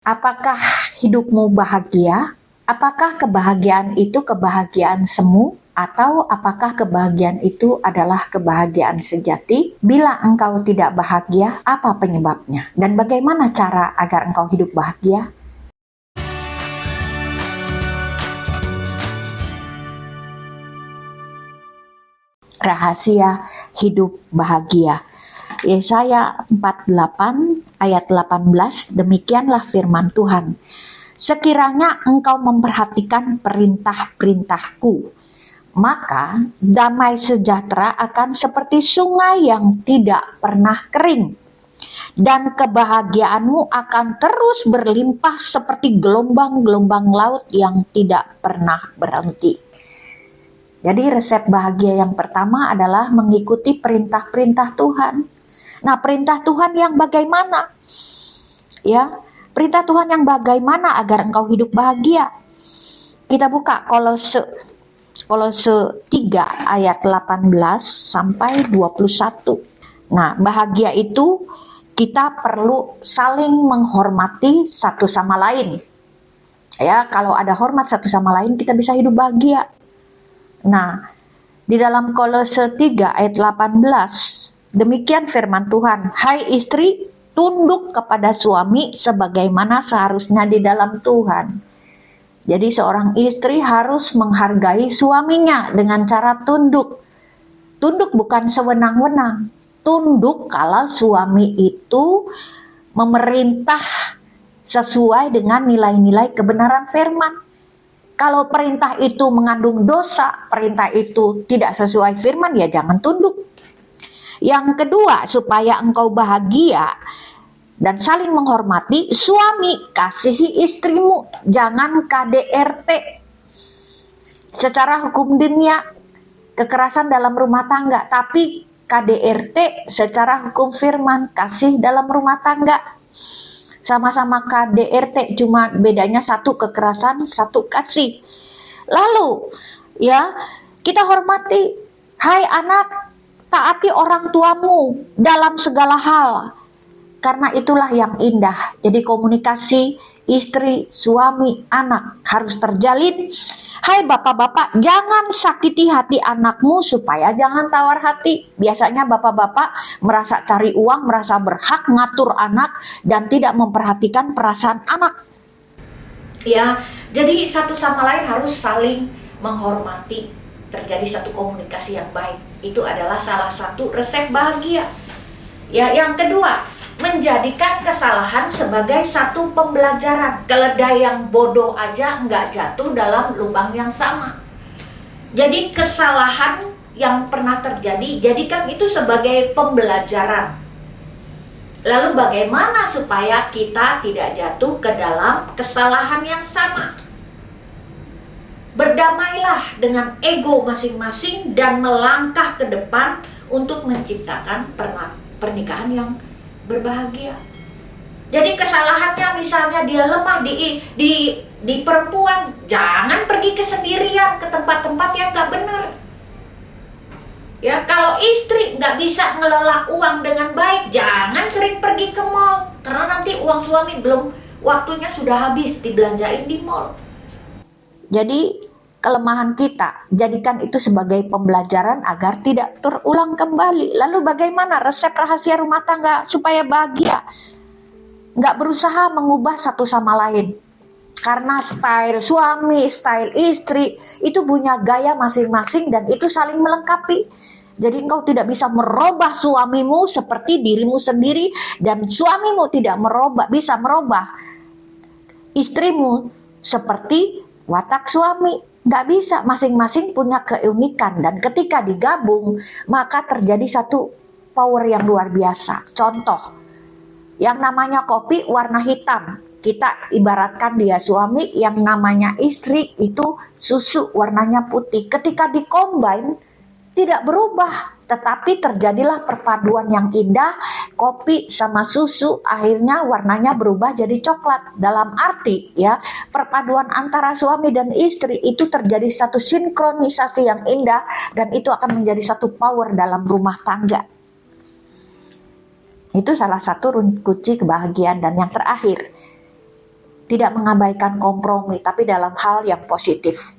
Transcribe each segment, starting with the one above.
Apakah hidupmu bahagia? Apakah kebahagiaan itu kebahagiaan semu? Atau apakah kebahagiaan itu adalah kebahagiaan sejati? Bila engkau tidak bahagia, apa penyebabnya? Dan bagaimana cara agar engkau hidup bahagia? Rahasia hidup bahagia. Yesaya 48 ayat 18, demikianlah firman Tuhan. Sekiranya engkau memperhatikan perintah-perintahku, maka damai sejahtera akan seperti sungai yang tidak pernah kering, dan kebahagiaanmu akan terus berlimpah seperti gelombang-gelombang laut yang tidak pernah berhenti. Jadi resep bahagia yang pertama adalah mengikuti perintah-perintah Tuhan. Nah, perintah Tuhan yang bagaimana? Ya, perintah Tuhan yang bagaimana agar engkau hidup bahagia? Kita buka Kolose 3 ayat 18 sampai 21. Nah, bahagia itu kita perlu saling menghormati satu sama lain. Ya, kalau ada hormat satu sama lain, kita bisa hidup bahagia. Nah, di dalam Kolose 3 ayat 18, demikian firman Tuhan, hai istri, tunduk kepada suami sebagaimana seharusnya di dalam Tuhan. Jadi seorang istri harus menghargai suaminya dengan cara tunduk. Tunduk bukan sewenang-wenang. Tunduk kalau suami itu memerintah sesuai dengan nilai-nilai kebenaran firman. Kalau perintah itu mengandung dosa, perintah itu tidak sesuai firman, ya jangan tunduk. Yang kedua, supaya engkau bahagia dan saling menghormati, suami kasihi istrimu, jangan KDRT. Secara hukum dunia, kekerasan dalam rumah tangga, tapi KDRT secara hukum firman, kasih dalam rumah tangga. Sama-sama KDRT, cuma bedanya satu kekerasan, satu kasih. Lalu, ya, kita hormati, hai anak, taati orang tuamu dalam segala hal. Karena itulah yang indah. Jadi komunikasi istri, suami, anak harus terjalin. Hai bapak-bapak, jangan sakiti hati anakmu supaya jangan tawar hati. Biasanya bapak-bapak merasa cari uang, merasa berhak ngatur anak dan tidak memperhatikan perasaan anak. Ya, jadi satu sama lain harus saling menghormati. Terjadi satu komunikasi yang baik. Itu adalah salah satu resep bahagia. Ya, yang kedua, menjadikan kesalahan sebagai satu pembelajaran. Keledai yang bodoh aja nggak jatuh dalam lubang yang sama. Jadi kesalahan yang pernah terjadi, jadikan itu sebagai pembelajaran. Lalu bagaimana supaya kita tidak jatuh ke dalam kesalahan yang sama? Berdamailah dengan ego masing-masing dan melangkah ke depan untuk menciptakan pernikahan yang berbahagia. Jadi kesalahannya misalnya dia lemah di perempuan, jangan pergi kesendirian ke tempat-tempat yang gak benar. Ya, kalau istri nggak bisa ngelola uang dengan baik, jangan sering pergi ke mall, karena nanti uang suami belum waktunya sudah habis dibelanjain di mall. Jadi kelemahan kita, jadikan itu sebagai pembelajaran agar tidak terulang kembali. Lalu bagaimana resep rahasia rumah tangga supaya bahagia? Nggak berusaha mengubah satu sama lain. Karena style suami, style istri, itu punya gaya masing-masing dan itu saling melengkapi. Jadi engkau tidak bisa merubah suamimu seperti dirimu sendiri, dan suamimu tidak bisa merubah istrimu seperti watak suami. Nggak bisa, masing-masing punya keunikan, dan ketika digabung maka terjadi satu power yang luar biasa. Contoh, yang namanya kopi warna hitam, kita ibaratkan dia suami, yang namanya istri itu susu warnanya putih. Ketika dikombin tidak berubah, tetapi terjadilah perpaduan yang indah. Kopi sama susu akhirnya warnanya berubah jadi coklat. Dalam arti ya, perpaduan antara suami dan istri itu terjadi satu sinkronisasi yang indah, dan itu akan menjadi satu power dalam rumah tangga. Itu salah satu kunci kebahagiaan. Dan yang terakhir, tidak mengabaikan kompromi, tapi dalam hal yang positif.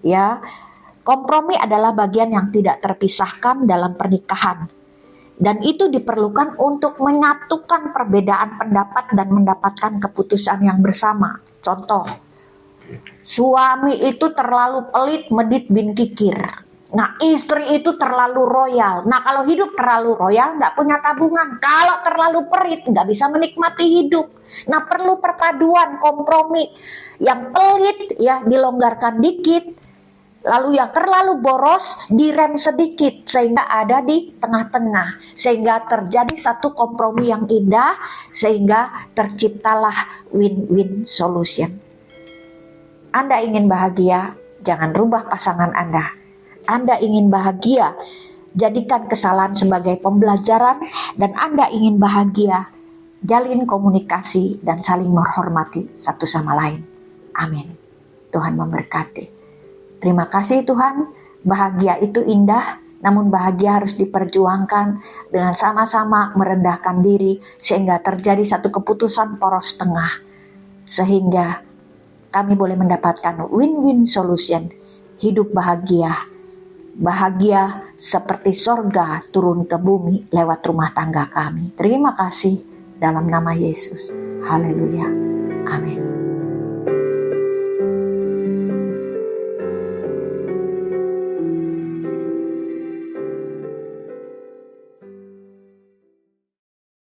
Ya, kompromi adalah bagian yang tidak terpisahkan dalam pernikahan. Dan itu diperlukan untuk menyatukan perbedaan pendapat dan mendapatkan keputusan yang bersama. Contoh, suami itu terlalu pelit, medit, bin kikir. Nah, istri itu terlalu royal. Nah, kalau hidup terlalu royal, nggak punya tabungan. Kalau terlalu pelit, nggak bisa menikmati hidup. Nah, perlu perpaduan, kompromi. Yang pelit, ya dilonggarkan dikit. Lalu yang terlalu boros, direm sedikit. Sehingga ada di tengah-tengah. Sehingga terjadi satu kompromi yang indah. Sehingga terciptalah win-win solution. Anda ingin bahagia, jangan rubah pasangan Anda. Anda ingin bahagia, jadikan kesalahan sebagai pembelajaran, dan Anda ingin bahagia, jalin komunikasi dan saling menghormati satu sama lain. Amin. Tuhan memberkati. Terima kasih Tuhan, bahagia itu indah, namun bahagia harus diperjuangkan dengan sama-sama merendahkan diri, sehingga terjadi satu keputusan poros tengah, sehingga kami boleh mendapatkan win-win solution, hidup bahagia. Bahagia seperti sorga turun ke bumi lewat rumah tangga kami. Terima kasih dalam nama Yesus. Haleluya. Amin.